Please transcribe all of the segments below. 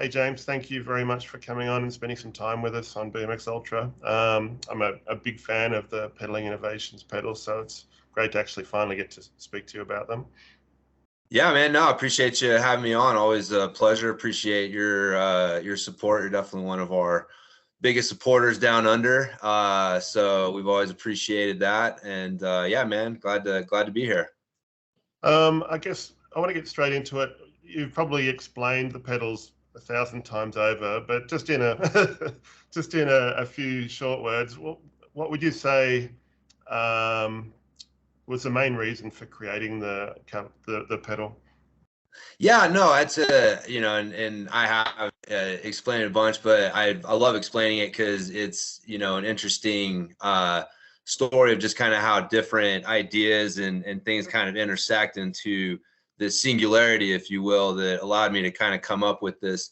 Hey James, thank you very much for coming on and spending some time with us on BMX Ultra. I'm a big fan of the Pedaling Innovations pedals, so it's great to actually finally get to speak to you about them. Yeah, man. No, I appreciate you having me on. Always a pleasure. Appreciate your support. You're definitely one of our biggest supporters down under. So we've always appreciated that. And yeah, man, glad to be here. I guess I want to get straight into it. You've probably explained the pedals 1,000 times over, but just in a just in a few short words, what would you say um, was the main reason for creating the pedal? Yeah, no, it's and I have explained it a bunch, but I love explaining it because it's an interesting story of just kind of how different ideas and things kind of intersect into the singularity, if you will, that allowed me to kind of come up with this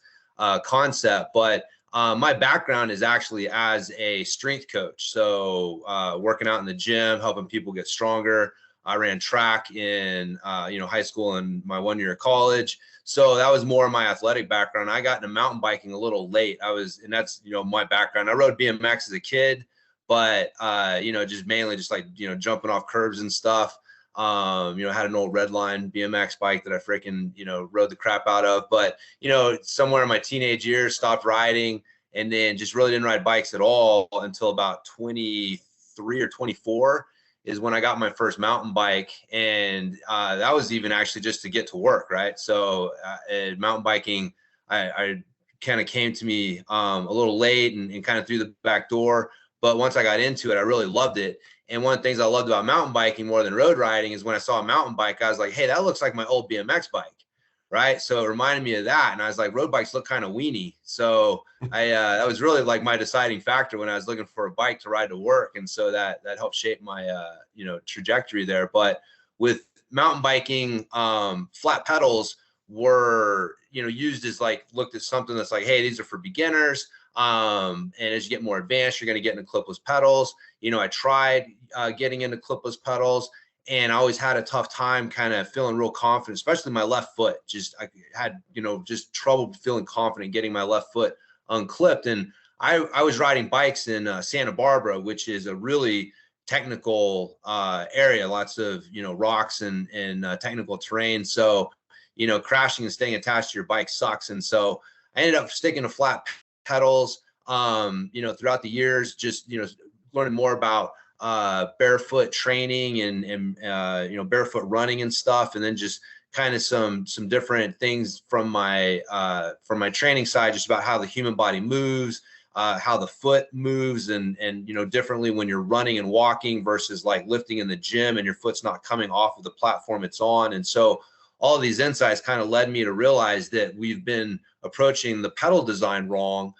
concept. But my background is actually as a strength coach, so working out in the gym, helping people get stronger. I ran track in high school and my 1 year of college. So that was more of my athletic background. I got into mountain biking a little late. And that's my background. I rode BMX as a kid, but just mainly just like jumping off curbs and stuff. Had an old Redline BMX bike that I freaking rode the crap out of. But somewhere in my teenage years, stopped riding, and then just really didn't ride bikes at all until about 23 or 24 is when I got my first mountain bike. And that was even actually just to get to work, right? So mountain biking, I kind of came to me a little late and kind of through the back door. But once I got into it, I really loved it. And one of the things I loved about mountain biking more than road riding is when I saw a mountain bike, I was like, hey, that looks like my old BMX bike, right? So it reminded me of that. And I was like, road bikes look kind of weenie. So that was really like my deciding factor when I was looking for a bike to ride to work. And so that helped shape my, trajectory there. But with mountain biking, flat pedals were, used as like, looked at something that's like, hey, these are for beginners. And as you get more advanced, you're going to get into clipless pedals. I tried getting into clipless pedals, and I always had a tough time kind of feeling real confident, especially my left foot. I had, just trouble feeling confident getting my left foot unclipped. And I was riding bikes in Santa Barbara, which is a really technical area, lots of, rocks and technical terrain. So, crashing and staying attached to your bike sucks. And so I ended up sticking to flat pedals, throughout the years, just, learning more about barefoot training and barefoot running and stuff. And then just kind of some different things from my training side, just about how the human body moves, how the foot moves and differently when you're running and walking versus like lifting in the gym and your foot's not coming off of the platform it's on. And so all of these insights kind of led me to realize that we've been approaching the pedal design wrong.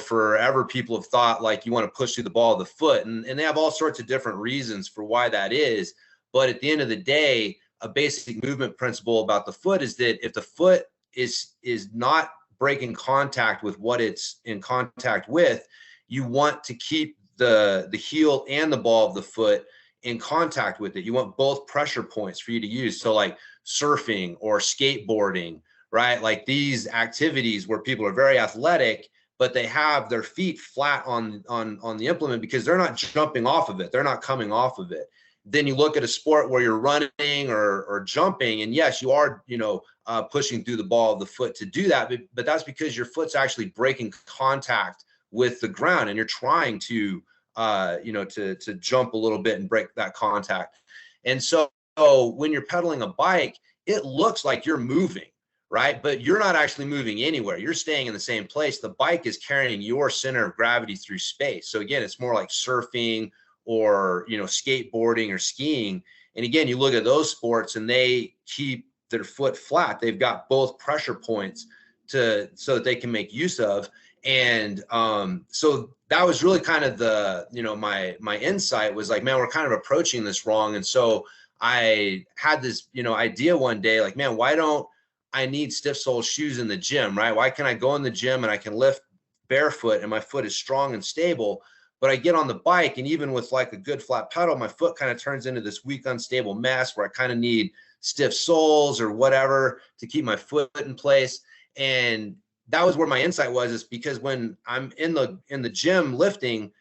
Forever people have thought like you want to push through the ball of the foot, and they have all sorts of different reasons for why that is. But at the end of the day, a basic movement principle about the foot is that if the foot is not breaking contact with what it's in contact with, you want to keep the heel and the ball of the foot in contact with it. You want both pressure points for you to use. So like surfing or skateboarding, right? Like these activities where people are very athletic, but they have their feet flat on the implement because they're not jumping off of it. They're not coming off of it. Then you look at a sport where you're running or jumping, and yes, you are, pushing through the ball of the foot to do that, but that's because your foot's actually breaking contact with the ground, and you're trying to, to jump a little bit and break that contact. And so when you're pedaling a bike, it looks like you're moving, right? But you're not actually moving anywhere. You're staying in the same place. The bike is carrying your center of gravity through space. So again, it's more like surfing or, skateboarding or skiing. And again, you look at those sports and they keep their foot flat. They've got both pressure points so that they can make use of. And so that was really kind of the, my insight was like, man, we're kind of approaching this wrong. And so I had this, idea one day, like, man, why don't I need stiff sole shoes in the gym, right? Why can't I go in the gym and I can lift barefoot and my foot is strong and stable, but I get on the bike and even with like a good flat pedal, my foot kind of turns into this weak, unstable mess where I kind of need stiff soles or whatever to keep my foot in place. And that was where my insight was, is because when I'm in the gym lifting,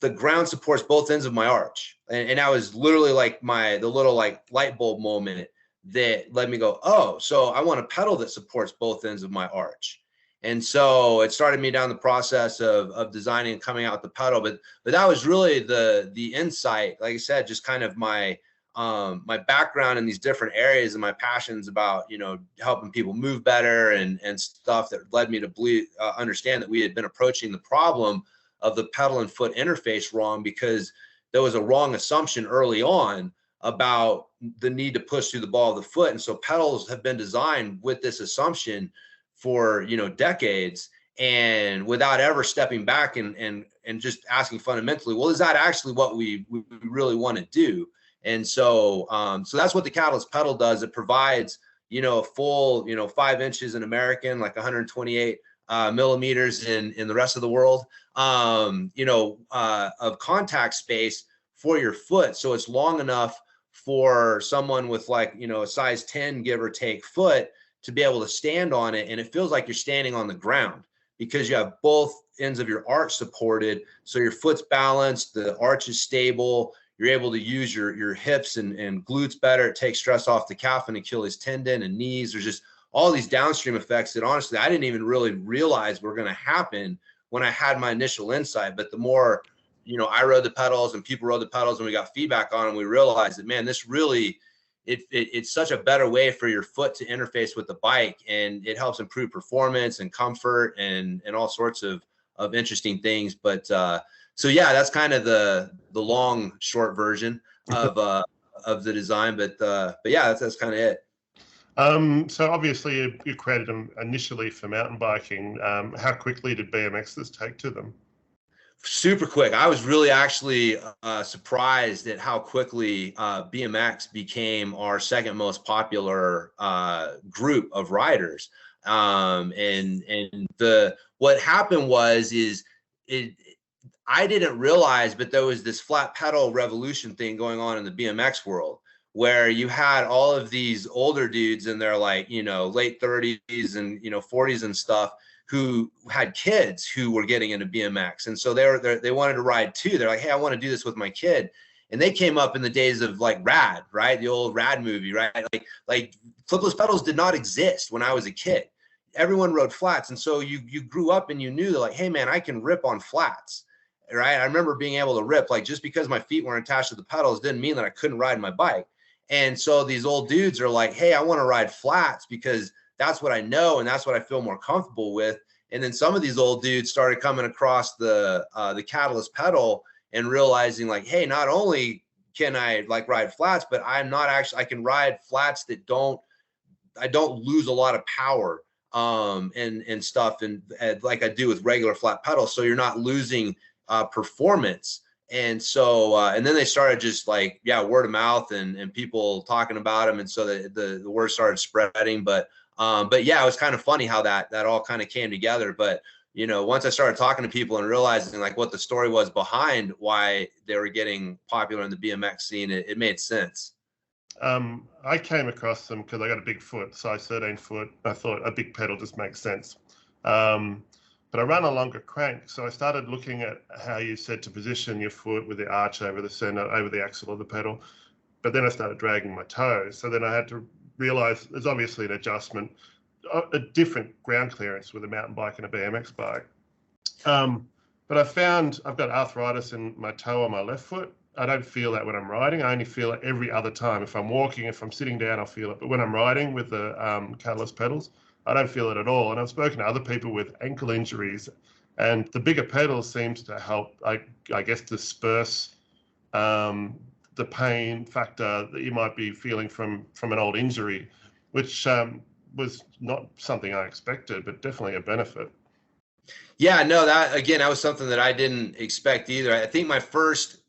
the ground supports both ends of my arch. And that was literally like the little like light bulb moment that let me go, oh, so I want a pedal that supports both ends of my arch. And so it started me down the process of designing and coming out with the pedal. But that was really the insight, like I said, just kind of my background in these different areas and my passions about, helping people move better and stuff that led me to understand that we had been approaching the problem of the pedal and foot interface wrong, because there was a wrong assumption early on about the need to push through the ball of the foot. And so pedals have been designed with this assumption for, decades, and without ever stepping back and just asking fundamentally, well, is that actually what we really want to do? And so so that's what the Catalyst pedal does. It provides, a full, 5 inches in American, like 128 millimeters in the rest of the world, of contact space for your foot. So it's long enough for someone with like, a size 10, give or take, foot to be able to stand on it. And it feels like you're standing on the ground because you have both ends of your arch supported. So your foot's balanced, the arch is stable. You're able to use your hips and glutes better. It takes stress off the calf and Achilles tendon and knees. There's just all these downstream effects that honestly I didn't even really realize were going to happen when I had my initial insight. But the more, I rode the pedals and people rode the pedals and we got feedback on them, we realized that, man, this really, it's such a better way for your foot to interface with the bike, and it helps improve performance and comfort and all sorts of interesting things. But so yeah, that's kind of the long short version of the design. But yeah, that's kind of it. So obviously you created them initially for mountain biking. How quickly did BMXers take to them? Super quick. I was really actually surprised at how quickly BMX became our second most popular group of riders. And what happened is I didn't realize, but there was this flat pedal revolution thing going on in the BMX world, where you had all of these older dudes in their like, late 30s and, 40s and stuff, who had kids who were getting into BMX. And so they wanted to ride too. They're like, hey, I want to do this with my kid. And they came up in the days of like Rad, right? The old Rad movie, right? Like clipless pedals did not exist when I was a kid. Everyone rode flats. And so you grew up and you knew that, like, hey man, I can rip on flats, right? I remember being able to rip, like, just because my feet weren't attached to the pedals didn't mean that I couldn't ride my bike. And so these old dudes are like, hey, I want to ride flats because that's what I know and that's what I feel more comfortable with. And then some of these old dudes started coming across the Catalyst pedal and realizing, like, hey, not only can I like ride flats, but I can ride flats that I don't lose a lot of power and stuff and like I do with regular flat pedals. So you're not losing performance. And so, and then they started just like, yeah, word of mouth and people talking about them. And so the word started spreading. But yeah, it was kind of funny how that all kind of came together. But, once I started talking to people and realizing like what the story was behind why they were getting popular in the BMX scene, it made sense. I came across them because I got a big foot, size 13 foot. I thought a big pedal just makes sense. But I run a longer crank, so I started looking at how you said to position your foot with the arch over the center, over the axle of the pedal. But then I started dragging my toes. So then I had to realize there's obviously an adjustment, a different ground clearance with a mountain bike and a BMX bike. But I found I've got arthritis in my toe on my left foot. I don't feel that when I'm riding. I only feel it every other time. If I'm walking, if I'm sitting down, I'll feel it. But when I'm riding with the Catalyst pedals, I don't feel it at all. And I've spoken to other people with ankle injuries, and the bigger pedal seems to help, I guess, disperse the pain factor that you might be feeling from an old injury, which was not something I expected, but definitely a benefit. Yeah, no, that was something that I didn't expect either. I think my first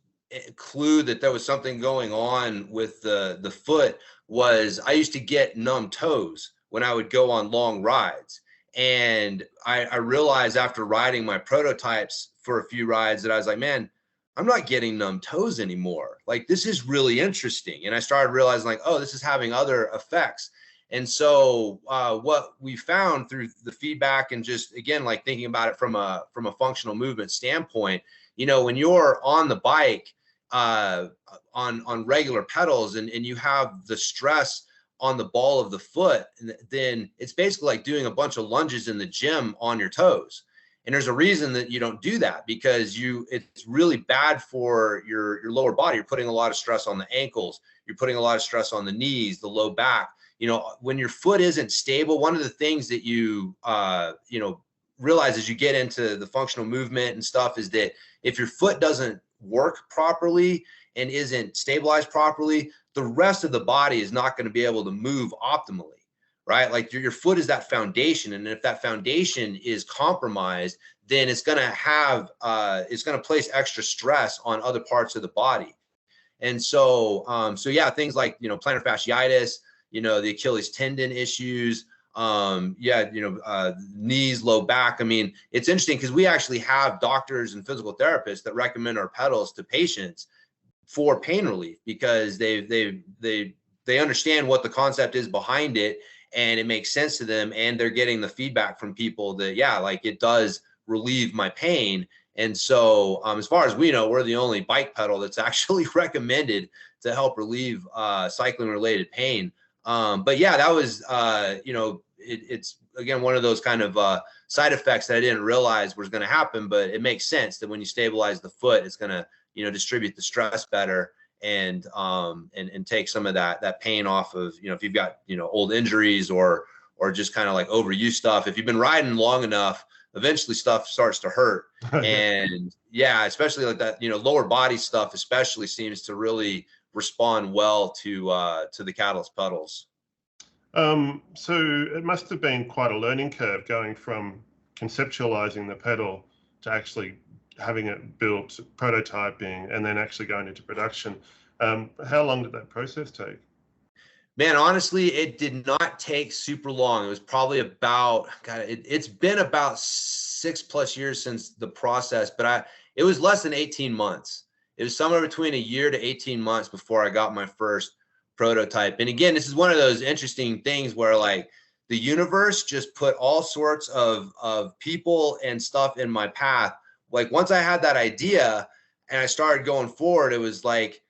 clue that there was something going on with the foot was I used to get numb toes when I would go on long rides. And I realized after riding my prototypes for a few rides that I was like, man, I'm not getting numb toes anymore. Like, this is really interesting. And I started realizing like, oh, this is having other effects. And so what we found through the feedback and just, again, like thinking about it from a functional movement standpoint, you know, when you're on the bike on regular pedals and you have the stress on the ball of the foot, then it's basically like doing a bunch of lunges in the gym on your toes. And there's a reason that you don't do that, because it's really bad for your lower body. You're putting a lot of stress on the ankles. You're putting a lot of stress on the knees, the low back. You know, when your foot isn't stable, one of the things that you realize as you get into the functional movement and stuff is that if your foot doesn't work properly and isn't stabilized properly, the rest of the body is not going to be able to move optimally, right? Like your foot is that foundation. And if that foundation is compromised, then it's going to place extra stress on other parts of the body. And so, yeah, things like, you know, plantar fasciitis, you know, the Achilles tendon issues, knees, low back. I mean, it's interesting because we actually have doctors and physical therapists that recommend our pedals to patients for pain relief, because they understand what the concept is behind it, and it makes sense to them, and they're getting the feedback from people that, yeah, like it does relieve my pain. And so as far as we know, we're the only bike pedal that's actually recommended to help relieve cycling related pain. But yeah, that was, it's again, one of those kind of side effects that I didn't realize was going to happen, but it makes sense that when you stabilize the foot, it's going to, you know, distribute the stress better and take some of that pain off of, you know, if you've got, you know, old injuries or just kind of like overuse stuff. If you've been riding long enough, eventually stuff starts to hurt. And yeah, especially like that, you know, lower body stuff especially seems to really respond well to the Catalyst pedals. So it must have been quite a learning curve going from conceptualizing the pedal to actually having it built, prototyping, and then actually going into production. How long did that process take? Man, honestly, it did not take super long. It was probably about, it's been about 6+ years since the process, but it was less than 18 months. It was somewhere between a year to 18 months before I got my first prototype. And again, this is one of those interesting things where like the universe just put all sorts of people and stuff in my path. Like once I had that idea and I started going forward, it was like,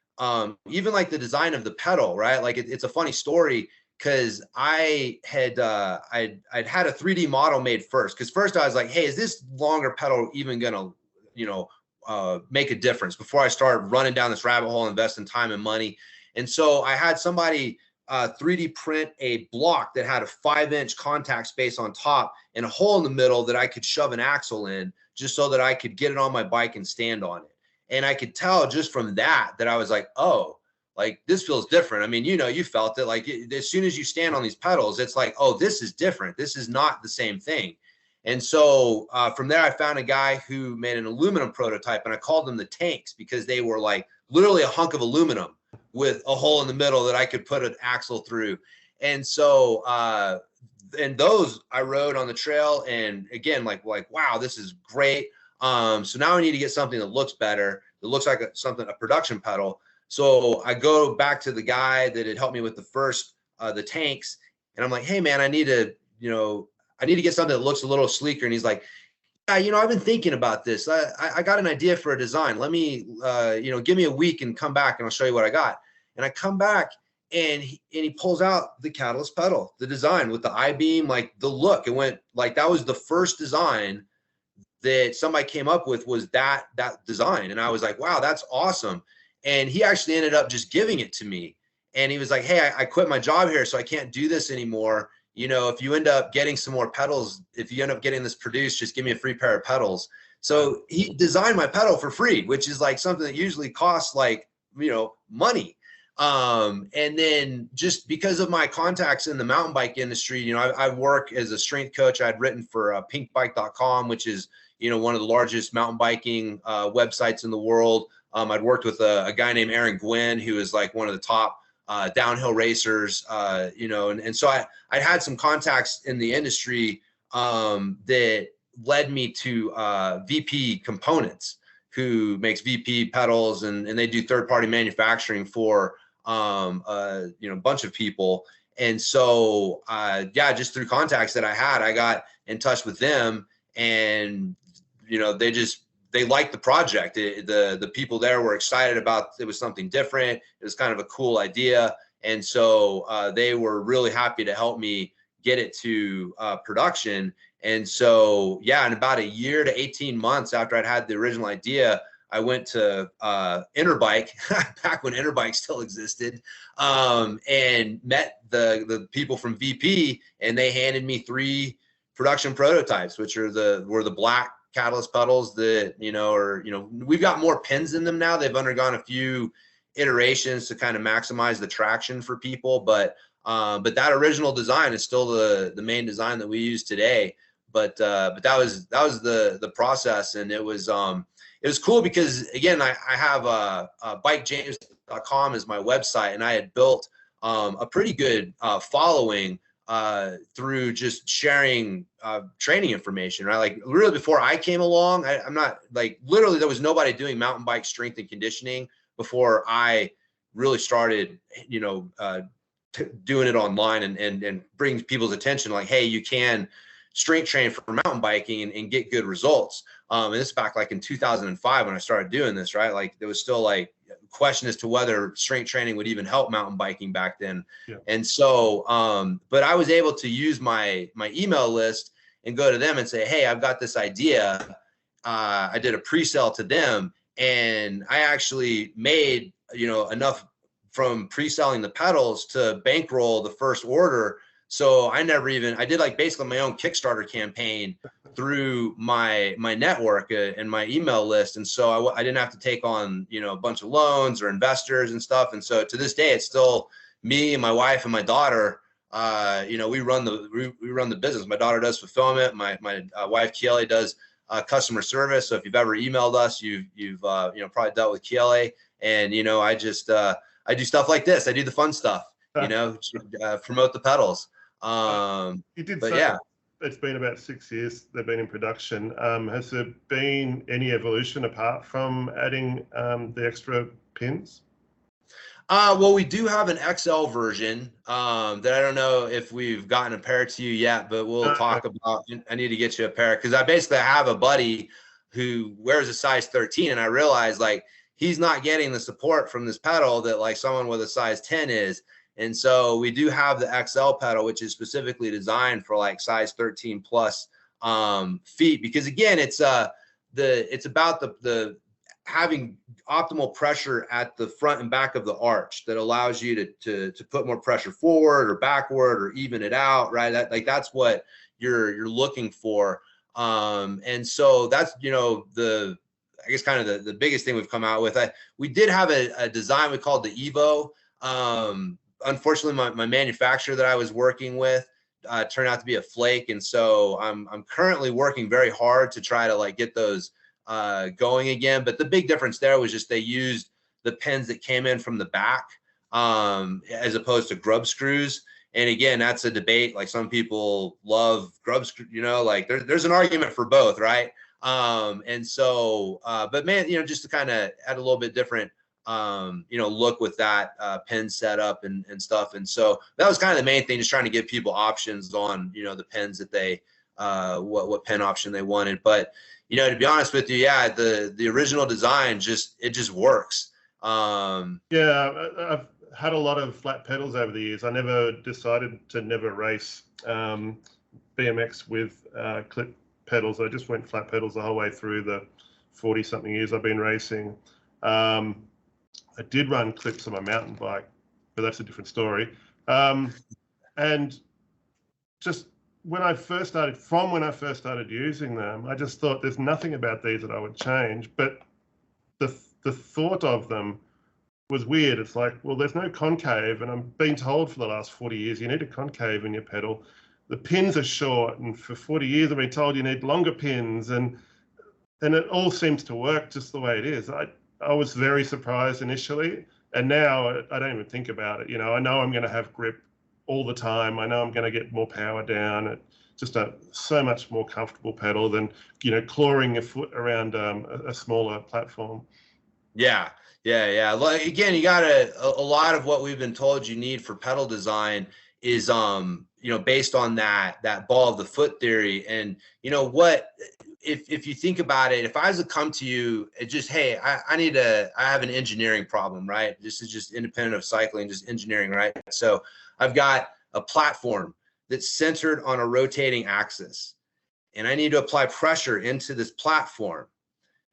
even like the design of the pedal, right? Like it's a funny story because I'd had a 3D model made first. Because first I was like, hey, is this longer pedal even gonna, you know, make a difference before I started running down this rabbit hole, investing time and money. And so I had somebody 3D print a block that had a 5-inch contact space on top and a hole in the middle that I could shove an axle in just so that I could get it on my bike and stand on it. And I could tell just from that I was like, oh, like this feels different. I mean, you know, you felt it like as soon as you stand on these pedals, it's like, oh, this is different. This is not the same thing. And so from there, I found a guy who made an aluminum prototype, and I called them the tanks because they were like literally a hunk of aluminum with a hole in the middle that I could put an axle through. And so, and those I rode on the trail, and again, like, wow, this is great. So now I need to get something that looks better, that looks like a production pedal. So I go back to the guy that had helped me with the first, the tanks. And I'm like, hey man, I need to get something that looks a little sleeker. And he's like, yeah, you know, I've been thinking about this. I got an idea for a design. Let me, give me a week and come back and I'll show you what I got. And I come back and he pulls out the Catalyst pedal, the design with the I-beam, like the look. It went like, that was the first design that somebody came up with, was that design. And I was like, wow, that's awesome. And he actually ended up just giving it to me. And he was like, hey, I quit my job here, so I can't do this anymore. You know, if you end up getting some more pedals, if you end up getting this produced, just give me a free pair of pedals. So he designed my pedal for free, which is like something that usually costs like, you know, money. And then just because of my contacts in the mountain bike industry, you know, I work as a strength coach. I'd written for pinkbike.com, which is, you know, one of the largest mountain biking websites in the world. I'd worked with a guy named Aaron Gwynn, who is like one of the top downhill racers, and so I had some contacts in the industry that led me to VP Components, who makes VP pedals, and they do third-party manufacturing for a bunch of people. And so, yeah, just through contacts that I had, I got in touch with them, and, they liked the project. The people there were excited about, it was something different. It was kind of a cool idea. And so they were really happy to help me get it to production. And so, yeah, in about a year to 18 months after I'd had the original idea, I went to Interbike, back when Interbike still existed, and met the people from VP, and they handed me 3 production prototypes, which were the black catalyst pedals that, we've got more pins in them now. They've undergone a few iterations to kind of maximize the traction for people, but that original design is still the main design that we use today. But that was the process, and it was cool because, again, I have bikejames.com as my website, and I had built a pretty good following through just sharing training information, right? Like, really, before I came along, I'm not, like, literally there was nobody doing mountain bike strength and conditioning before I really started, doing it online and bring people's attention, like, hey, you can strength train for mountain biking and get good results. And this is back like in 2005 when I started doing this, right? Like, there was still like question as to whether strength training would even help mountain biking back then. Yeah. And so, but I was able to use my email list and go to them and say, hey, I've got this idea. I did a pre-sale to them, and I actually made, enough from pre-selling the pedals to bankroll the first order. So I did like basically my own Kickstarter campaign through my network and my email list. And so I didn't have to take on, a bunch of loans or investors and stuff. And so to this day, it's still me and my wife and my daughter. We run the business. My daughter does fulfillment. My wife, Kiele, does customer service. So if you've ever emailed us, you've probably dealt with Kiele. And, I just, I do stuff like this. I do the fun stuff, promote the pedals. You did say, yeah, it's been about 6 years they've been in production. Has there been any evolution apart from adding the extra pins? Well, we do have an XL version that I don't know if we've gotten a pair to you yet, but we'll talk about. I need to get you a pair, because I basically have a buddy who wears a size 13, and I realized, like, he's not getting the support from this pedal that, like, someone with a size 10 is. And so we do have the XL pedal, which is specifically designed for like size 13 plus feet, because, again, it's about the having optimal pressure at the front and back of the arch that allows you to put more pressure forward or backward or even it out, right? That's what you're looking for. And so that's, I guess kind of the biggest thing we've come out with. We did have a design we called the Evo. Unfortunately, my manufacturer that I was working with turned out to be a flake, and so I'm currently working very hard to try to, like, get those going again. But the big difference there was just they used the pins that came in from the back as opposed to grub screws. And again, that's a debate. Like, some people love grub screw, like there's an argument for both, right? And so, but man, just to kind of add a little bit different, look with that pin setup and stuff. And so that was kind of the main thing, just trying to give people options on, the pins that they, what pin option they wanted. But, to be honest with you, yeah, the original design it just works. Yeah, I've had a lot of flat pedals over the years. I never decided to never race BMX with clip pedals. I just went flat pedals the whole way through the 40-something years I've been racing. I did run clips on my mountain bike, but that's a different story. And just when I first started using them, I just thought there's nothing about these that I would change. But the thought of them was weird. It's like, well, there's no concave, and I'm being told for the last 40 years you need a concave in your pedal. The pins are short, and for 40 years I've been told you need longer pins, and it all seems to work just the way it is. I was very surprised initially, and now I don't even think about it. I know I'm going to have grip all the time. I know I'm going to get more power down. It's just so much more comfortable pedal than, clawing your foot around a smaller platform. Yeah. Like, again, you got a lot of what we've been told you need for pedal design is based on that ball of the foot theory. And what, if you think about it, if I was to come to you and just, hey, I have an engineering problem, right? This is just independent of cycling, just engineering, right? So I've got a platform that's centered on a rotating axis, and I need to apply pressure into this platform.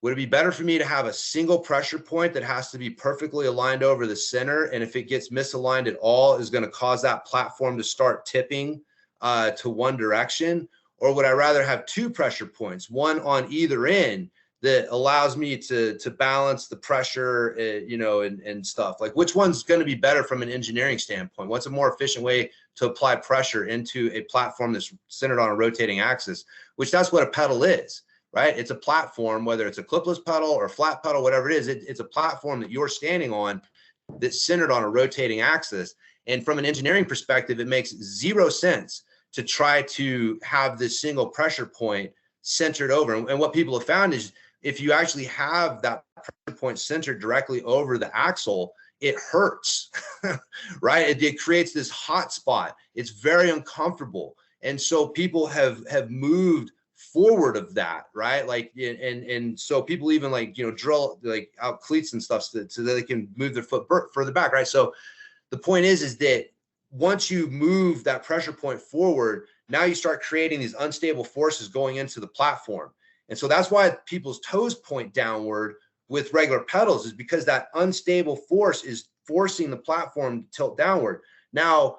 Would it be better for me to have a single pressure point that has to be perfectly aligned over the center, and if it gets misaligned at all, is going to cause that platform to start tipping to one direction? Or would I rather have two pressure points, one on either end, that allows me to balance the pressure, and stuff? Like, which one's going to be better from an engineering standpoint? What's a more efficient way to apply pressure into a platform that's centered on a rotating axis, which that's what a pedal is, right? It's a platform, whether it's a clipless pedal or a flat pedal, whatever it is, it's a platform that you're standing on that's centered on a rotating axis. And from an engineering perspective, it makes zero sense to try to have this single pressure point centered over. And what people have found is, if you actually have that pressure point centered directly over the axle, it hurts, right? It creates this hot spot. It's very uncomfortable. And so people have moved forward of that, right? Like, and so people even drill out cleats and stuff so that they can move their foot further back, right? So the point is that once you move that pressure point forward, now you start creating these unstable forces going into the platform. And so that's why people's toes point downward with regular pedals, is because that unstable force is forcing the platform to tilt downward. Now,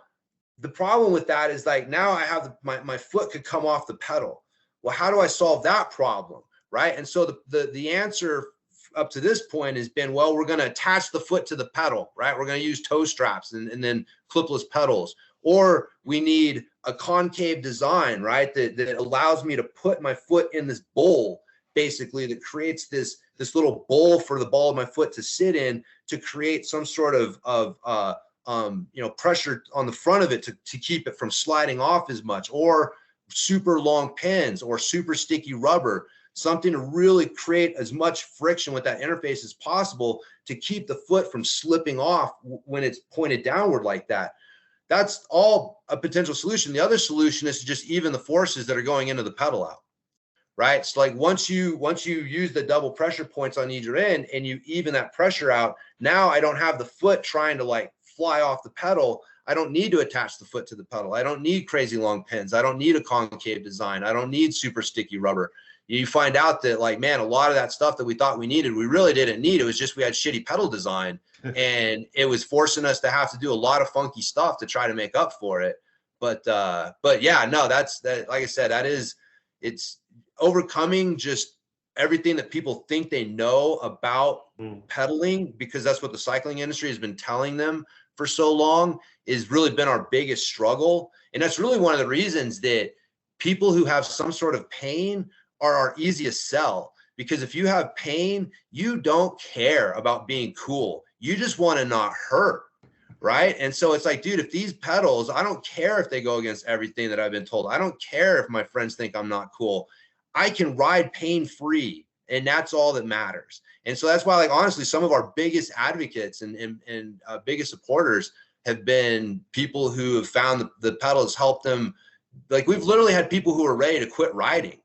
the problem with that is, like, now I have my foot could come off the pedal. Well, how do I solve that problem, right? And so the answer up to this point has been, well, we're going to attach the foot to the pedal, right? We're going to use toe straps and then clipless pedals. Or we need a concave design, right? That allows me to put my foot in this bowl, basically, that creates this little bowl for the ball of my foot to sit in, to create some sort of pressure on the front of it to keep it from sliding off as much, or super long pins or super sticky rubber, something to really create as much friction with that interface as possible to keep the foot from slipping off when it's pointed downward like that. That's all a potential solution. The other solution is to just even the forces that are going into the pedal out, right? So like once you use the double pressure points on either end and you even that pressure out, now I don't have the foot trying to like fly off the pedal. I don't need to attach the foot to the pedal. I don't need crazy long pins. I don't need a concave design. I don't need super sticky rubber. You find out that, like, man, a lot of that stuff that we thought we need, we really didn't need. It was just we had shitty pedal design, and it was forcing us to have to do a lot of funky stuff to try to make up for it. But yeah, no, that's that. Like I said, it's overcoming just everything that people think they know about pedaling, because that's what the cycling industry has been telling them for so long, is really been our biggest struggle. And that's really one of the reasons that people who have some sort of pain are our easiest sell, because if you have pain, you don't care about being cool. You just want to not hurt, right? And so it's like, dude, if these pedals, I don't care if they go against everything that I've been told. I don't care if my friends think I'm not cool. I can ride pain-free, and that's all that matters. And so that's why, like, honestly, some of our biggest advocates and biggest supporters have been people who have found the pedals help them. Like, we've literally had people who are ready to quit riding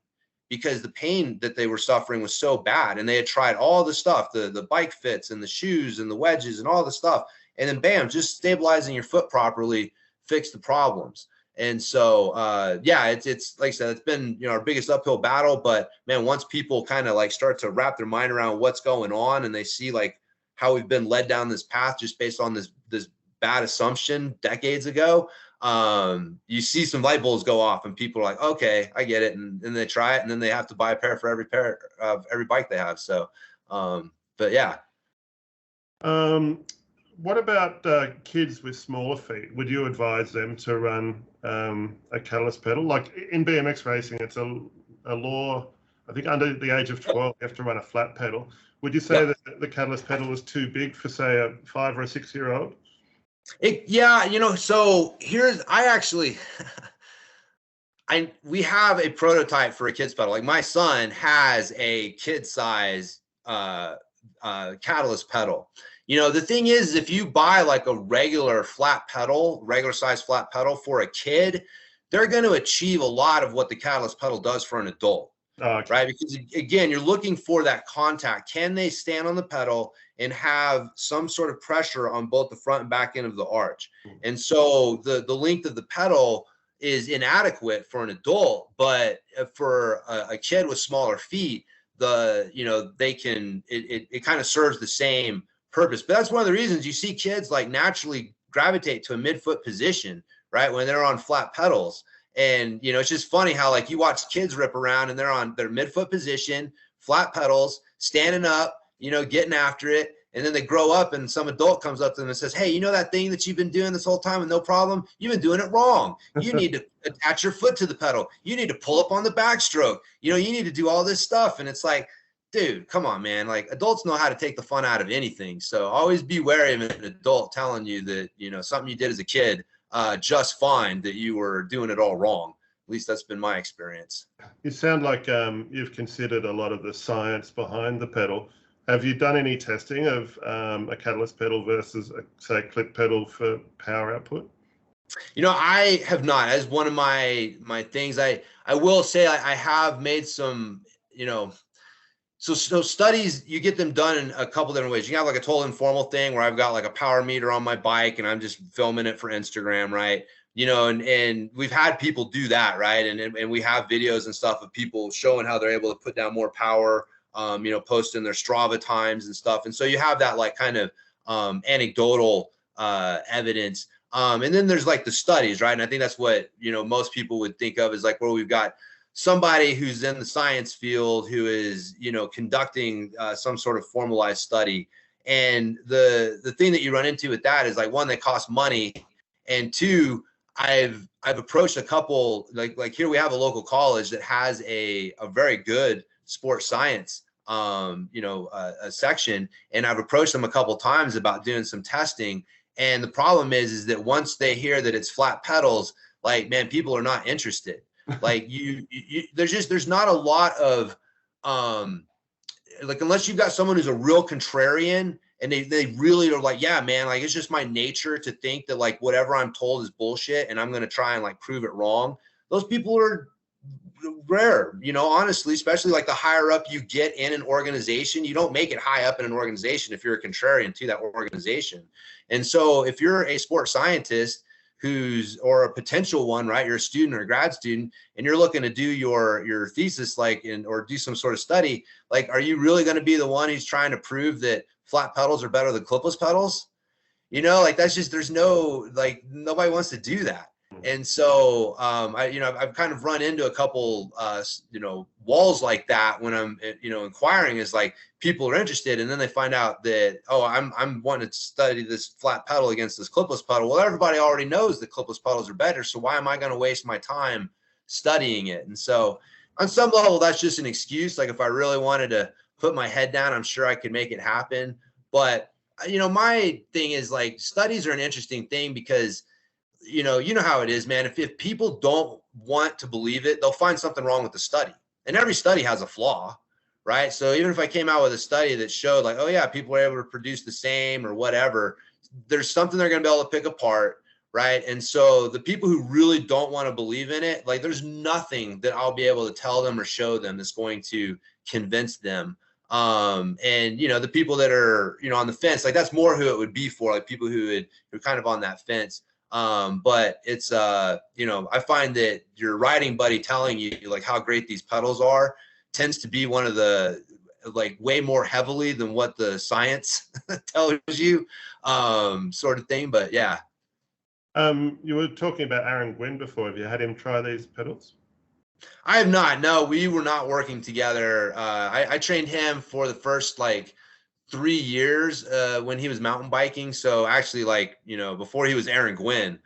because the pain that they were suffering was so bad, and they had tried all the stuff, the bike fits and the shoes and the wedges and all the stuff, and then bam, just stabilizing your foot properly fixed the problems. And so yeah, it's like I said, it's been, our biggest uphill battle. But man, once people kind of like start to wrap their mind around what's going on, and they see like how we've been led down this path just based on this bad assumption decades ago, you see some light bulbs go off, and people are like, okay, I get it. And then they try it, and then they have to buy a pair for every pair of every bike they have. So, but yeah. What about kids with smaller feet? Would you advise them to run a catalyst pedal? Like in BMX racing, it's a law, I think under the age of 12, you have to run a flat pedal. Would you say that the catalyst pedal is too big for, say, a 5 or a 6-year-old? Yeah, so we have a prototype for a kid's pedal. Like, my son has a kid size catalyst pedal, You know, the thing is, if you buy like a regular size flat pedal for a kid, they're going to achieve a lot of what the Catalyst pedal does for an adult. Oh, okay. Right? Because again, you're looking for that contact. Can they stand on the pedal and have some sort of pressure on both the front and back end of the arch? And so the length of the pedal is inadequate for an adult, but for a kid with smaller feet, they can, it kind of serves the same purpose. But that's one of the reasons you see kids like naturally gravitate to a midfoot position, right? When they're on flat pedals. And, you know, it's just funny how like you watch kids rip around and they're on their midfoot position, flat pedals, standing up, you know, getting after it. And then they grow up and some adult comes up to them and says, hey, you know that thing that you've been doing this whole time with no problem? You've been doing it wrong. You need to attach your foot to the pedal. You need to pull up on the backstroke. You know, you need to do all this stuff. And it's like, dude, come on, man. Like adults know how to take the fun out of anything. So always be wary of an adult telling you that, you know, something you did as a kid just fine, that you were doing it all wrong. At least that's been my experience. You sound like you've considered a lot of the science behind the pedal. Have you done any testing of a Catalyst pedal versus, say, clip pedal for power output? You know, I have not. As one of my things, I will say I have made some, you know, so studies, you get them done in a couple different ways. You have like a total informal thing where I've got like a power meter on my bike and I'm just filming it for Instagram, right? You know, and we've had people do that, right? And we have videos and stuff of people showing how they're able to put down more power, you know, posting their Strava times and stuff. And so you have that like kind of anecdotal evidence. And then there's like the studies, right? And I think that's what, you know, most people would think of as like where we've got somebody who's in the science field who is, you know, conducting some sort of formalized study. And the thing that you run into with that is like, one, they cost money. And two, I've approached a couple, like here we have a local college that has a very good sports science, you know, a section. And I've approached them a couple times about doing some testing. And the problem is that once they hear that it's flat pedals, like, man, people are not interested. Like there's not a lot of like, unless you've got someone who's a real contrarian and they really are like, yeah, man, like it's just my nature to think that like whatever I'm told is bullshit and I'm going to try and like prove it wrong. Those people are rare, you know, honestly, especially like the higher up you get in an organization, you don't make it high up in an organization if you're a contrarian to that organization. And so if you're a sports scientist or a potential one, right? You're a student or a grad student, and you're looking to do your thesis, like or do some sort of study. Like, are you really going to be the one who's trying to prove that flat pedals are better than clipless pedals? You know, like that's just, there's no, like nobody wants to do that. And so, I've kind of run into a couple, walls like that when I'm, inquiring, is like people are interested, and then they find out that, oh, I'm wanting to study this flat pedal against this clipless pedal. Well, everybody already knows that clipless pedals are better. So why am I going to waste my time studying it? And so on some level, that's just an excuse. Like if I really wanted to put my head down, I'm sure I could make it happen. But, my thing is like studies are an interesting thing because you know how it is, man. If people don't want to believe it, they'll find something wrong with the study. And every study has a flaw, right? So even if I came out with a study that showed like, oh yeah, people are able to produce the same or whatever, there's something they're going to be able to pick apart, right? And so the people who really don't want to believe in it, like there's nothing that I'll be able to tell them or show them that's going to convince them. And the people that are, on the fence, like that's more who it would be for, like people who are kind of on that fence. But it's, I find that your riding buddy telling you like how great these pedals are tends to be one of the, like way more heavily than what the science tells you, sort of thing. But yeah. You were talking about Aaron Gwynn before. Have you had him try these pedals? I have not. No, we were not working together. I trained him for the first like 3 years when he was mountain biking. So actually, like, before he was Aaron Gwynn,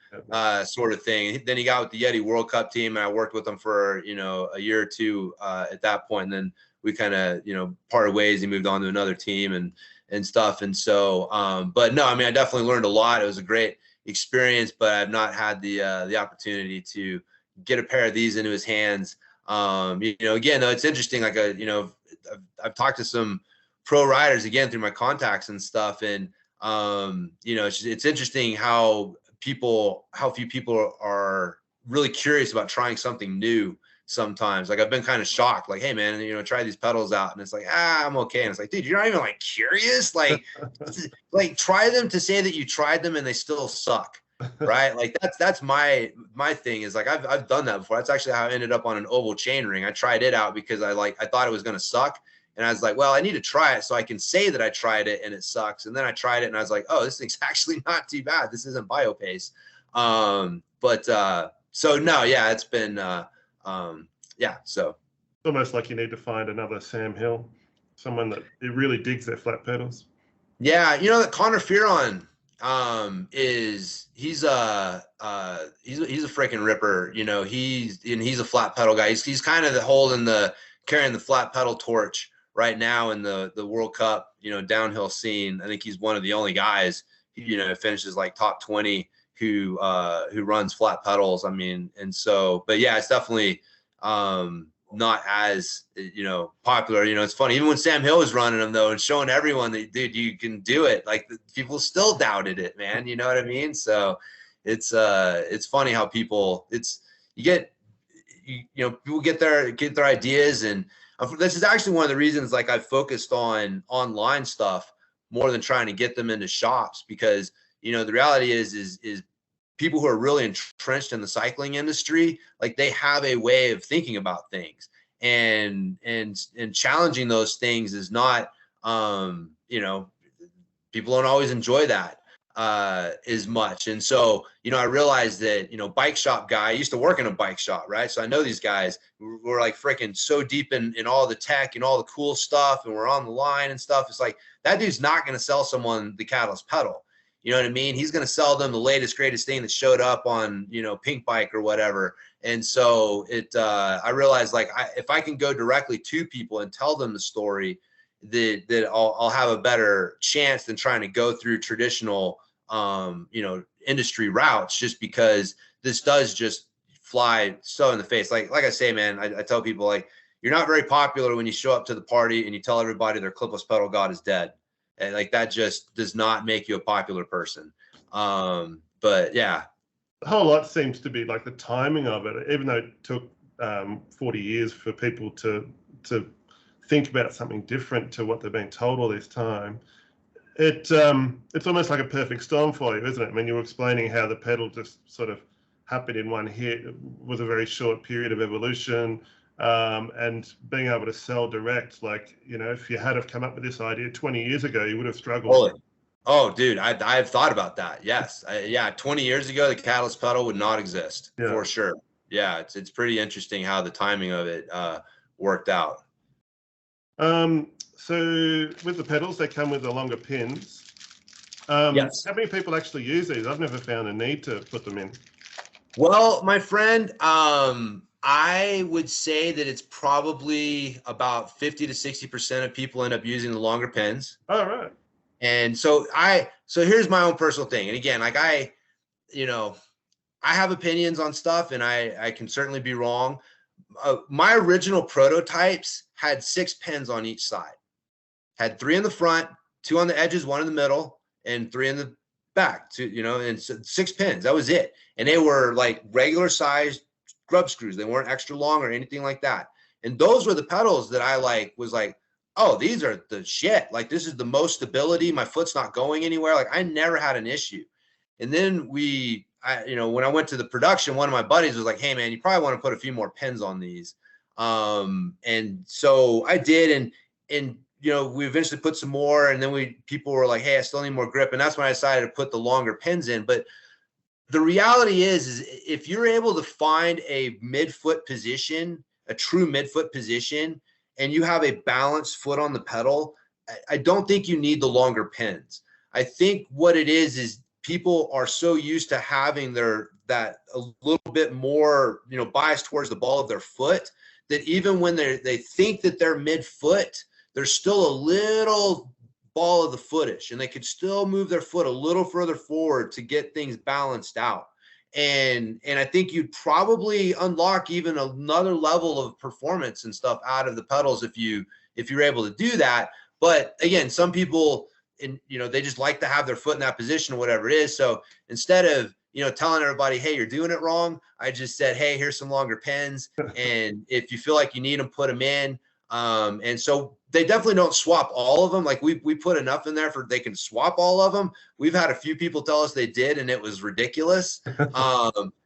sort of thing. Then he got with the Yeti World Cup team, and I worked with him for, a year or two at that point. And then we kind of, parted ways. He moved on to another team and stuff. And so, but no, I mean, I definitely learned a lot. It was a great experience, but I've not had the opportunity to get a pair of these into his hands. Again, though, it's interesting. Like, I've talked to some pro riders again through my contacts and stuff. And You know, it's interesting how few people are really curious about trying something new sometimes. Like I've been kind of shocked, like, hey man, you know, try these pedals out. And it's like, I'm okay. And it's like, dude, you're not even like curious. Like try them to say that you tried them and they still suck. Right. Like that's my thing is like, I've done that before. That's actually how I ended up on an oval chain ring. I tried it out because I thought it was going to suck. And I was like, well, I need to try it so I can say that I tried it and it sucks. And then I tried it and I was like, oh, this thing's actually not too bad. This isn't BioPace. So no, yeah, it's been, yeah. So it's almost like you need to find another Sam Hill, someone that it really digs their flat pedals. Yeah. You know, that Connor Fearon, he's a freaking ripper. You know, he's a flat pedal guy. He's kind of carrying the flat pedal torch right now in the World Cup, you know, downhill scene. I think he's one of the only guys, you know, finishes like top 20 who runs flat pedals. I mean, and so, but yeah, it's definitely not as, you know, popular. You know, it's funny, even when Sam Hill was running them though and showing everyone that, dude, you can do it, like people still doubted it, man. You know what I mean? So it's funny how people, you know, people get their ideas. And this is actually one of the reasons, like, I've focused on online stuff more than trying to get them into shops, because, you know, the reality is people who are really entrenched in the cycling industry, like they have a way of thinking about things, and challenging those things is not, you know, people don't always enjoy that as much. And so, you know, I realized that, you know, bike shop guy, I used to work in a bike shop, right? So I know these guys who were like freaking so deep in all the tech and all the cool stuff, and we're on the line and stuff. It's like, that dude's not going to sell someone the Catalyst pedal. You know what I mean? He's going to sell them the latest, greatest thing that showed up on, you know, Pink Bike or whatever. And so I realized, like, if I can go directly to people and tell them the story, that I'll have a better chance than trying to go through traditional, you know, industry routes, just because this does just fly so in the face. Like I say, man, I tell people, like, you're not very popular when you show up to the party and you tell everybody their clipless pedal god is dead. And like, that just does not make you a popular person. But yeah. The whole lot seems to be like the timing of it, even though it took 40 years for people to think about something different to what they're being told all this time. It's almost like a perfect storm for you, isn't it? I mean, you were explaining how the pedal just sort of happened in one hit with a very short period of evolution, and being able to sell direct. Like, you know, if you had have come up with this idea 20 years ago, you would have struggled. Holy. Oh, dude, I've thought about that. Yes. 20 years ago, the Catalyst pedal would not exist, for sure. Yeah. It's pretty interesting how the timing of it worked out. So with the pedals, they come with the longer pins. Yes. How many people actually use these? I've never found a need to put them in. Well, my friend, I would say that it's probably about 50 to 60% of people end up using the longer pins. All right. And so here's my own personal thing. And again, like, you know, I have opinions on stuff, and I can certainly be wrong. My original prototypes had 6 pins on each side. Had 3 in the front, 2 on the edges, 1 in the middle, and 3 in the back. 2, you know, and 6 pins. That was it. And they were like regular sized grub screws. They weren't extra long or anything like that. And those were the pedals that I was like, oh, these are the shit. Like, this is the most stability. My foot's not going anywhere. Like, I never had an issue. And then you know, when I went to the production, one of my buddies was like, hey man, you probably want to put a few more pins on these. And so I did. And, you know, we eventually put some more, and then people were like, hey, I still need more grip. And that's when I decided to put the longer pins in. But the reality is if you're able to find a midfoot position, a true midfoot position, and you have a balanced foot on the pedal, I don't think you need the longer pins. I think what it is people are so used to having that a little bit more, you know, bias towards the ball of their foot, that even when they think that they're midfoot, there's still a little ball of the footish, and they could still move their foot a little further forward to get things balanced out. And I think you'd probably unlock even another level of performance and stuff out of the pedals if you're able to do that. But again, some people, they just like to have their foot in that position or whatever it is. So instead of, telling everybody, hey, you're doing it wrong, I just said, hey, here's some longer pins. And if you feel like you need them, put them in. And so they definitely don't swap all of them. Like we put enough in there for they can swap all of them. We've had a few people tell us they did, and it was ridiculous.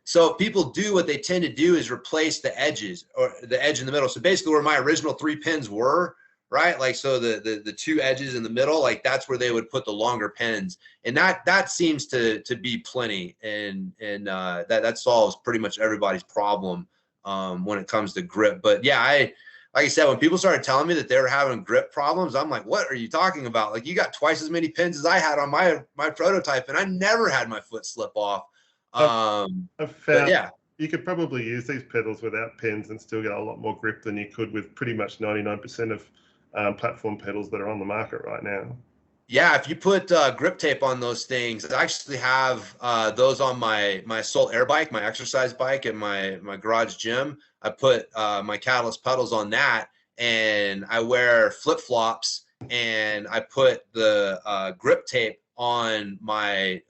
So if people do, what they tend to do is replace the edges or the edge in the middle. So basically where my original 3 pins were, right? Like, so the 2 edges in the middle, like that's where they would put the longer pins. And that seems to be plenty. And that solves pretty much everybody's problem when it comes to grip. But yeah, like I said, when people started telling me that they were having grip problems, I'm like, what are you talking about? Like, you got twice as many pins as I had on my prototype, and I never had my foot slip off. I've found yeah, you could probably use these pedals without pins and still get a lot more grip than you could with pretty much 99% of platform pedals that are on the market right now. Yeah, if you put grip tape on those things, I actually have those on my Assault Air bike, my exercise bike at my garage gym. I put my Catalyst pedals on that, and I wear flip-flops, and I put the grip tape on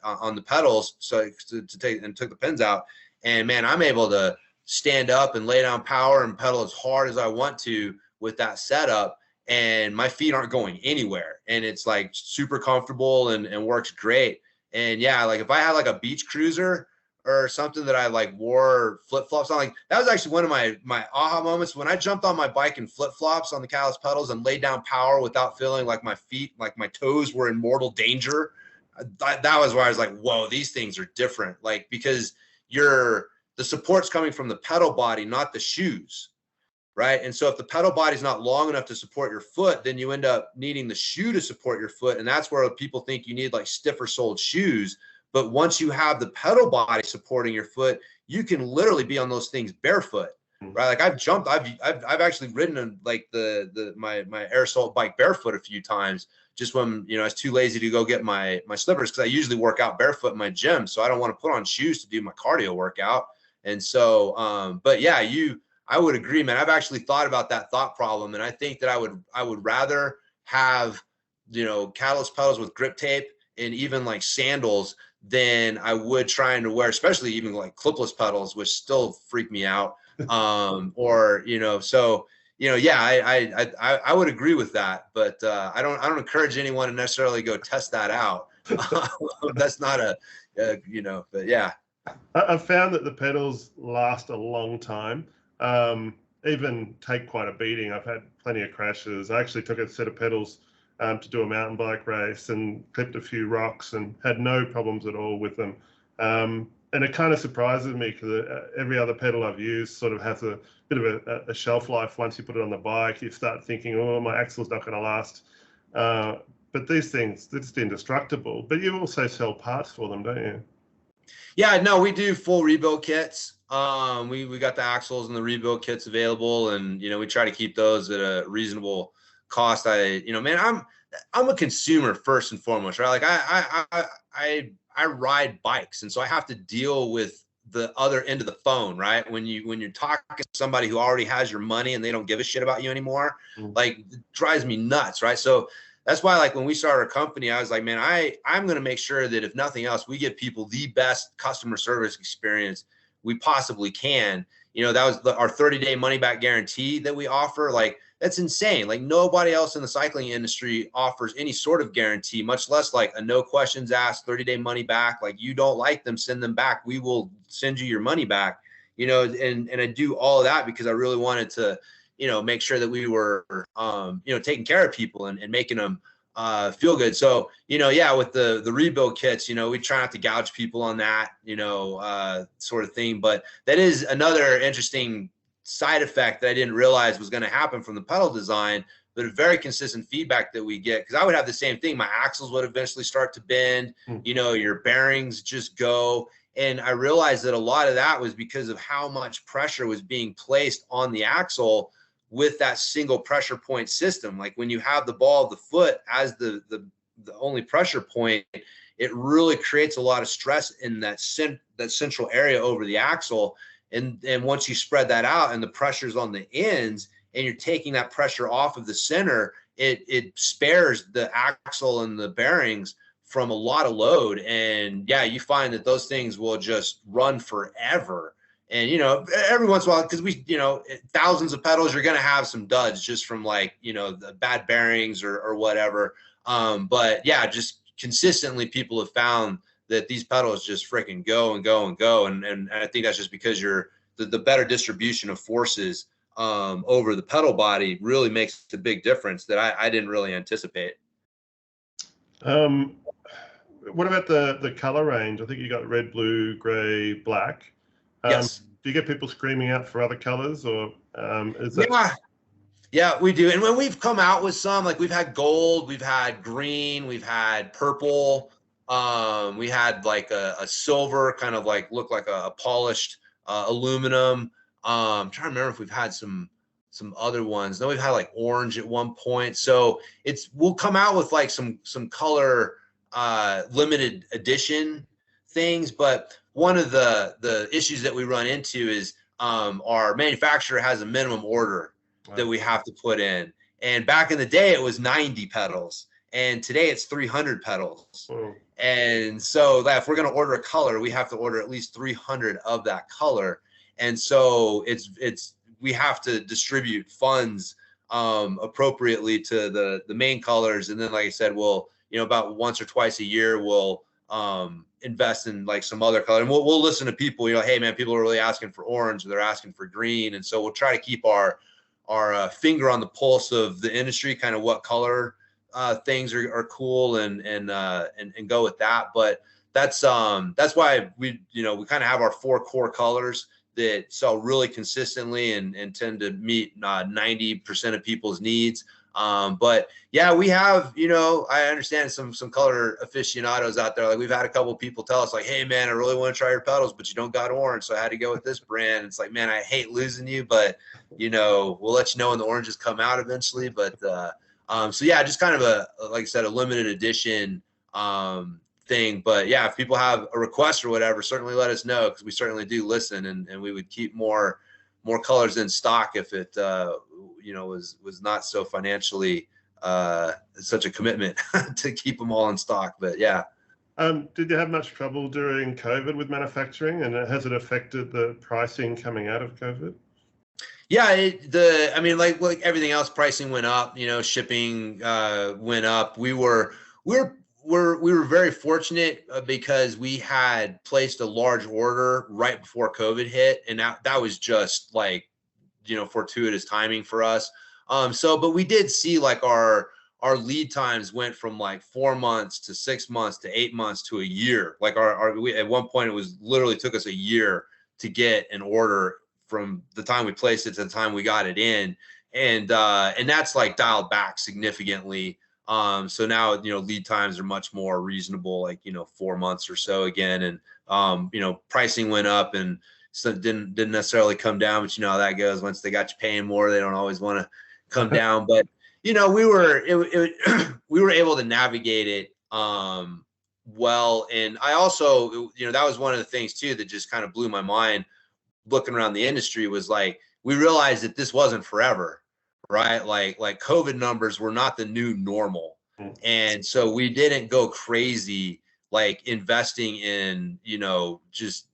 on the pedals so to took the pins out. And man, I'm able to stand up and lay down power and pedal as hard as I want to with that setup. And my feet aren't going anywhere, and it's like super comfortable and works great. And yeah, like if I had like a beach cruiser or something that I like wore flip-flops on, like that was actually one of my aha moments when I jumped on my bike in flip-flops on the Catalyst pedals and laid down power without feeling like my feet, like my toes were in mortal danger. That was where I was like, whoa, these things are different. Like, because the support's coming from the pedal body, not the shoes. Right. And so if the pedal body is not long enough to support your foot, then you end up needing the shoe to support your foot. And that's where people think you need like stiffer soled shoes. But once you have the pedal body supporting your foot, you can literally be on those things barefoot. Right. Like I've actually ridden in like my Air Assault bike barefoot a few times, just when, I was too lazy to go get my slippers, because I usually work out barefoot in my gym. So I don't want to put on shoes to do my cardio workout. And so, but yeah, I would agree, man. I've actually thought about that thought problem, and I think that I would rather have, Catalyst pedals with grip tape and even like sandals than I would trying to wear, especially even like clipless pedals, which still freak me out. Or so yeah, I would agree with that, but I don't encourage anyone to necessarily go test that out. That's not but yeah. I've found that the pedals last a long time. Even take quite a beating. I've had plenty of crashes. I actually took a set of pedals to do a mountain bike race and clipped a few rocks and had no problems at all with them. And it kind of surprises me because every other pedal I've used sort of has a bit of a shelf life. Once you put it on the bike, you start thinking, oh, my axle's not going to last. But these things, they're just indestructible. But you also sell parts for them, don't you? Yeah, no, we do full rebuild kits. We got the axles and the rebuild kits available, and we try to keep those at a reasonable cost. Man, I'm a consumer first and foremost, right? Like I ride bikes, and so I have to deal with the other end of the phone, right? When you're talking to somebody who already has your money and they don't give a shit about you anymore, like it drives me nuts, right? So that's why, like, when we started our company, I was like, man, I'm going to make sure that if nothing else, we give people the best customer service experience we possibly can. That was our 30-day money back guarantee that we offer. Like, that's insane. Like, nobody else in the cycling industry offers any sort of guarantee, much less like a no questions asked 30-day money back. Like, you don't like them, send them back. We will send you your money back, and I do all of that because I really wanted to, make sure that we were, taking care of people and making them feel good. So, yeah, with the rebuild kits, we try not to gouge people on that, sort of thing. But that is another interesting side effect that I didn't realize was going to happen from the pedal design, but a very consistent feedback that we get. Because I would have the same thing. My axles would eventually start to bend, your bearings just go. And I realized that a lot of that was because of how much pressure was being placed on the axle with that single pressure point system. Like, when you have the ball of the foot as the only pressure point, it really creates a lot of stress in that central area over the axle. And once you spread that out and the pressure's on the ends and you're taking that pressure off of the center, it spares the axle and the bearings from a lot of load. And yeah, you find that those things will just run forever. And, you know, every once in a while, because we, you know, thousands of pedals, you're going to have some duds just from like, you know, the bad bearings or whatever. But yeah, just consistently people have found that these pedals just freaking go and go and go. And I think that's just because the better distribution of forces over the pedal body really makes a big difference that I didn't really anticipate. What about the color range? I think you got red, blue, gray, black. Yes. Do you get people screaming out for other colors, or is that? Yeah, we do. And when we've come out with some, like we've had gold, we've had green, we've had purple, we had like a silver, kind of like look like a polished aluminum. I'm trying to remember if we've had some other ones. Then we've had like orange at one point. So we'll come out with like some color limited edition things. But one of the issues that we run into is our manufacturer has a minimum order that we have to put in. And back in the day, it was 90 pedals. And today it's 300 pedals. Oh. And so that if we're going to order a color, we have to order at least 300 of that color. And so we have to distribute funds appropriately to the main colors. And then, like I said, we'll, you know, about once or twice a year, we'll invest in like some other color. And we'll listen to people, you know, hey man, people are really asking for orange, or they're asking for green. And so we'll try to keep our finger on the pulse of the industry, kind of what color things are cool and go with that. But that's why we kind of have our 4 core colors that sell really consistently and tend to meet 90% of people's needs. But yeah, we have, you know, I understand some color aficionados out there. Like we've had a couple of people tell us like, hey man, I really want to try your pedals, but you don't got orange. So I had to go with this brand. It's like, man, I hate losing you, but you know, we'll let you know when the oranges come out eventually. But, so yeah, just kind of like I said, a limited edition, thing. But yeah, if people have a request or whatever, certainly let us know, because we certainly do listen, and we would keep more colors in stock if it you know was not so financially such a commitment to keep them all in stock. But yeah. Did you have much trouble during COVID with manufacturing, and has it affected the pricing coming out of COVID? Yeah, I mean, like everything else, pricing went up. You know, shipping went up. We were very fortunate because we had placed a large order right before COVID hit, and that was just like, you know, fortuitous timing for us. But we did see like our lead times went from like 4 months to 6 months to 8 months to a year. Like we, at one point, it was literally took us a year to get an order from the time we placed it to the time we got it in. And that's like dialed back significantly. So now, you know, lead times are much more reasonable, like, you know, 4 months or so again. And, you know, pricing went up, and so didn't necessarily come down, but you know how that goes. Once they got you paying more, they don't always want to come down. But, you know, we were able to navigate it, well. And I also, you know, that was one of the things too, that just kind of blew my mind looking around the industry, was like, we realized that this wasn't forever, right? Like COVID numbers were not the new normal. And so we didn't go crazy, like investing in, you know, just,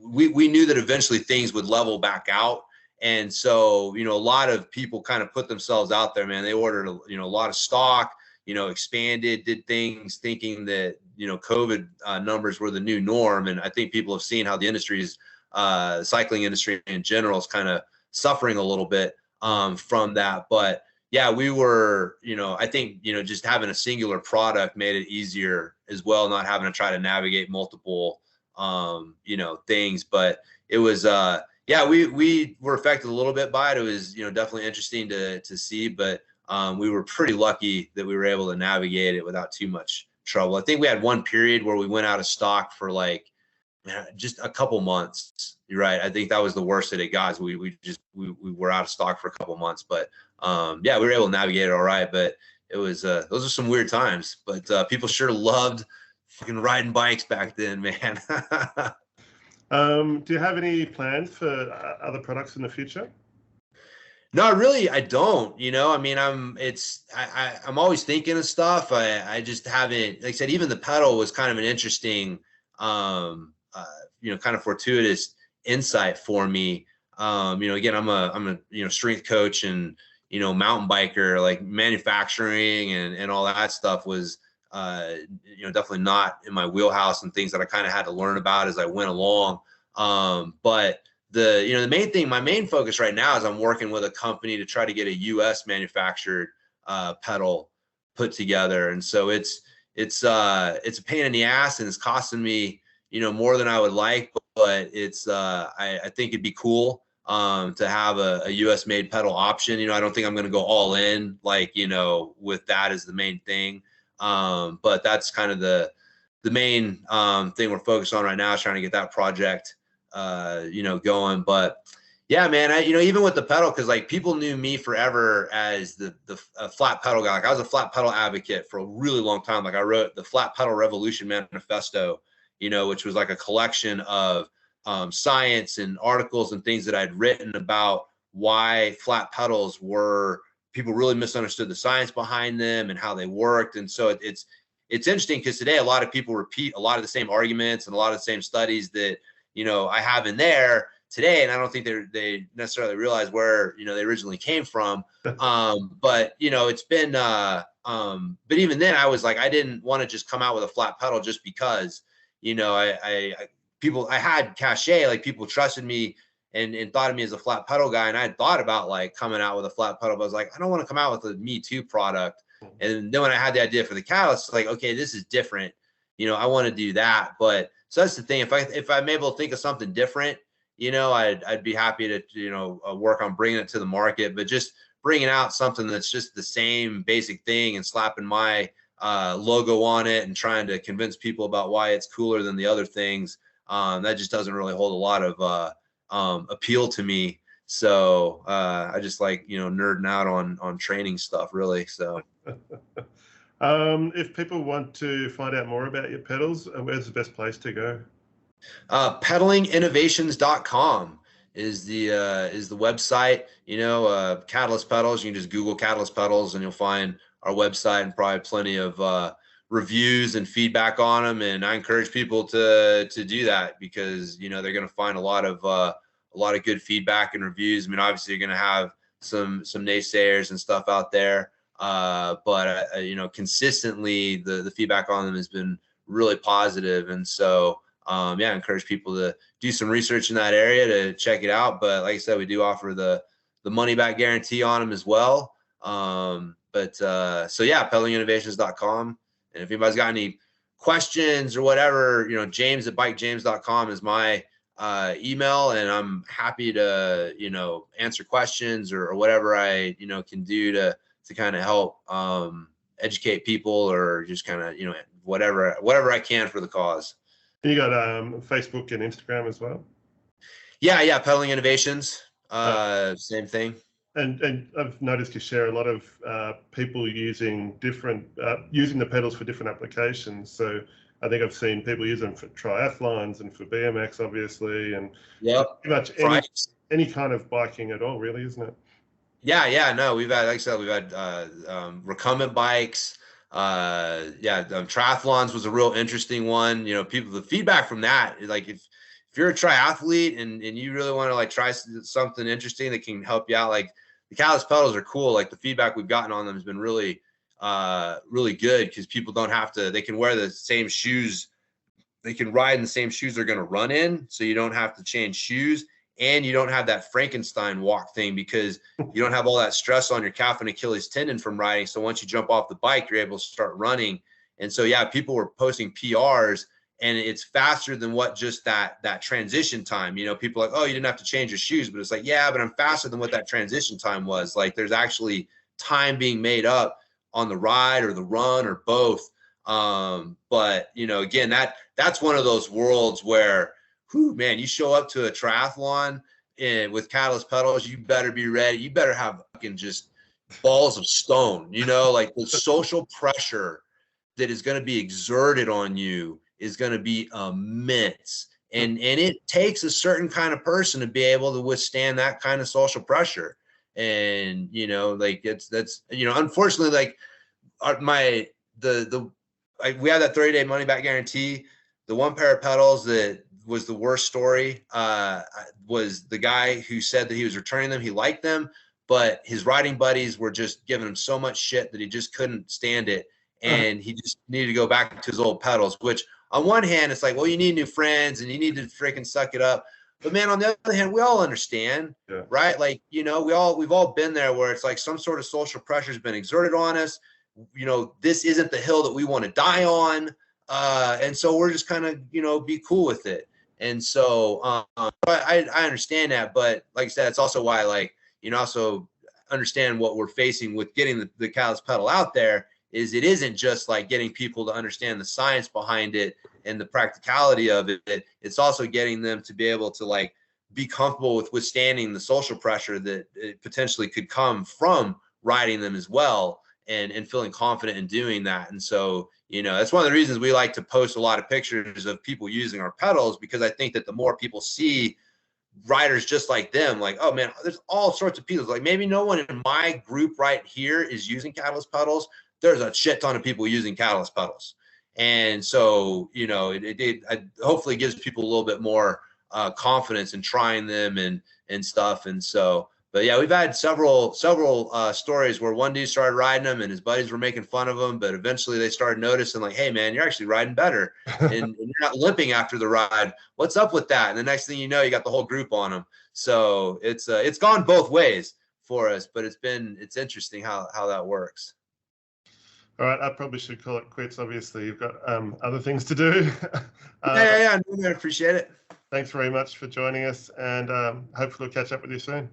we knew that eventually things would level back out. And so, you know, a lot of people kind of put themselves out there, man. They ordered, you know, a lot of stock, you know, expanded, did things thinking that, you know, COVID numbers were the new norm. And I think people have seen how the industry's, cycling industry in general is kind of suffering a little bit from that. But yeah, we were, you know, I think, you know, just having a singular product made it easier as well, not having to try to navigate multiple, you know, things. But it was, yeah, we were affected a little bit by it. It was, you know, definitely interesting to see, but we were pretty lucky that we were able to navigate it without too much trouble. I think we had one period where we went out of stock for like, just a couple months. You're right. I think that was the worst that it got. We were out of stock for a couple months, but yeah, we were able to navigate it all right. But it was those are some weird times. But people sure loved fucking riding bikes back then, man. Do you have any plans for other products in the future? No, really, I don't. I mean, I'm always thinking of stuff. I just haven't, like I said, even the pedal was kind of an interesting, kind of fortuitous insight for me. Again, I'm a strength coach and mountain biker. Like manufacturing and all that stuff was definitely not in my wheelhouse and things that I kind of had to learn about as I went along. But the main thing, my main focus right now is I'm working with a company to try to get a U.S. manufactured pedal put together, and so it's a pain in the ass, and it's costing me more than I would like, but it's I think it'd be cool to have a U.S. made pedal option. I don't think I'm going to go all in with that as the main thing, but that's kind of the main thing we're focused on right now is trying to get that project going. But yeah, man, even with the pedal, because like people knew me forever as the flat pedal guy. Like I was a flat pedal advocate for a really long time. Like I wrote the Flat Pedal Revolution Manifesto, which was like a collection of science and articles and things that I'd written about why flat pedals were, people really misunderstood the science behind them and how they worked. And so it's interesting because today a lot of people repeat a lot of the same arguments and a lot of the same studies that I have in there today, and I don't think they necessarily realize where they originally came from. But it's been but even then I was like, I didn't want to just come out with a flat pedal just because I had cachet, like people trusted me and thought of me as a flat pedal guy, and I had thought about like coming out with a flat pedal, but I was like, I don't want to come out with a Me Too product. And then when I had the idea for the Catalyst, like, okay, this is different. I want to do that. But so that's the thing. If I'm able to think of something different, I'd be happy to work on bringing it to the market. But just bringing out something that's just the same basic thing and slapping my logo on it and trying to convince people about why it's cooler than the other things, that just doesn't really hold a lot of appeal to me. So I just like nerding out on training stuff, really. So. If people want to find out more about your pedals, where's the best place to go? Pedalinginnovations.com is the website. Catalyst pedals. You can just Google Catalyst pedals and you'll find our website and probably plenty of reviews and feedback on them. And I encourage people to do that because they're going to find a lot of good feedback and reviews. I mean, obviously you're going to have some naysayers and stuff out there. But consistently the feedback on them has been really positive. And so, I encourage people to do some research in that area to check it out. But like I said, we do offer the money back guarantee on them as well. Pedalinginnovations.com. And if anybody's got any questions or whatever, James at bikejames.com is my email, and I'm happy to, answer questions or whatever I, can do to kind of help educate people or just kind of, whatever I can for the cause. You got Facebook and Instagram as well? Yeah. Pedaling Innovations, same thing. And I've noticed you share a lot of people using using the pedals for different applications. So I think I've seen people use them for triathlons and for BMX, obviously, and pretty much any kind of biking at all, really, isn't it? Yeah. No, we've had, like I said, we've had recumbent bikes. Triathlons was a real interesting one. The feedback from that, like if you're a triathlete and you really want to like try something interesting that can help you out, like the Catalyst pedals are cool. Like the feedback we've gotten on them has been really, really good because people don't have to, they can wear the same shoes. They can ride in the same shoes they're going to run in. So you don't have to change shoes. And you don't have that Frankenstein walk thing because you don't have all that stress on your calf and Achilles tendon from riding. So once you jump off the bike, you're able to start running. And so, people were posting PRs and it's faster than what just that transition time. People are like, oh, you didn't have to change your shoes. But it's like, yeah, but I'm faster than what that transition time was. Like there's actually time being made up on the ride or the run or both. But, again, that's one of those worlds where, man, you show up to a triathlon and with Catalyst pedals, you better be ready. You better have fucking just balls of stone, like the social pressure that is going to be exerted on you is going to be immense. And it takes a certain kind of person to be able to withstand that kind of social pressure. And, you know, like that's, you know, unfortunately, like we had that 30-day money back guarantee. The one pair of pedals that was the worst story was the guy who said that he was returning them. He liked them, but his riding buddies were just giving him so much shit that he just couldn't stand it. And he just needed to go back to his old pedals, which on one hand, it's like, well, you need new friends and you need to freaking suck it up. But man, on the other hand, we all understand, right? Like, you know, we've all been there where it's like some sort of social pressure has been exerted on us. You know, this isn't the hill that we want to die on. And so we're just kind of, you know, be cool with it. And so I understand that. But like I said, it's also why, like, you know, also understand what we're facing with getting the Catalyst pedal out there is it isn't just like getting people to understand the science behind it and the practicality of it. It's also getting them to be able to like be comfortable with withstanding the social pressure that it potentially could come from riding them as well, and feeling confident in doing that. And so, you know, that's one of the reasons we like to post a lot of pictures of people using our pedals, because I think that the more people see riders just like them, like, oh man, there's all sorts of people, like maybe no one in my group right here is using Catalyst pedals. There's a shit ton of people using Catalyst pedals. And so, you know, it hopefully gives people a little bit more confidence in trying them and stuff. And so, but yeah, we've had several stories where one dude started riding them and his buddies were making fun of him, but eventually they started noticing, like, hey man, you're actually riding better and you're not limping after the ride. What's up with that? And the next thing you know, you got the whole group on them. So it's gone both ways for us, but it's interesting how that works. All right, I probably should call it quits. Obviously, you've got other things to do. Yeah, I appreciate it. Thanks very much for joining us, and hopefully we'll catch up with you soon.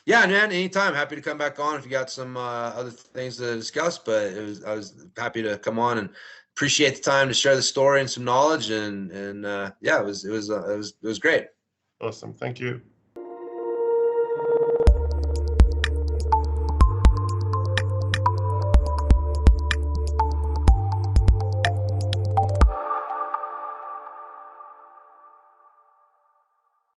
Yeah, man, anytime. Happy to come back on if you got some other things to discuss. But I was happy to come on and appreciate the time to share the story and some knowledge. And yeah, it was great. Awesome. Thank you.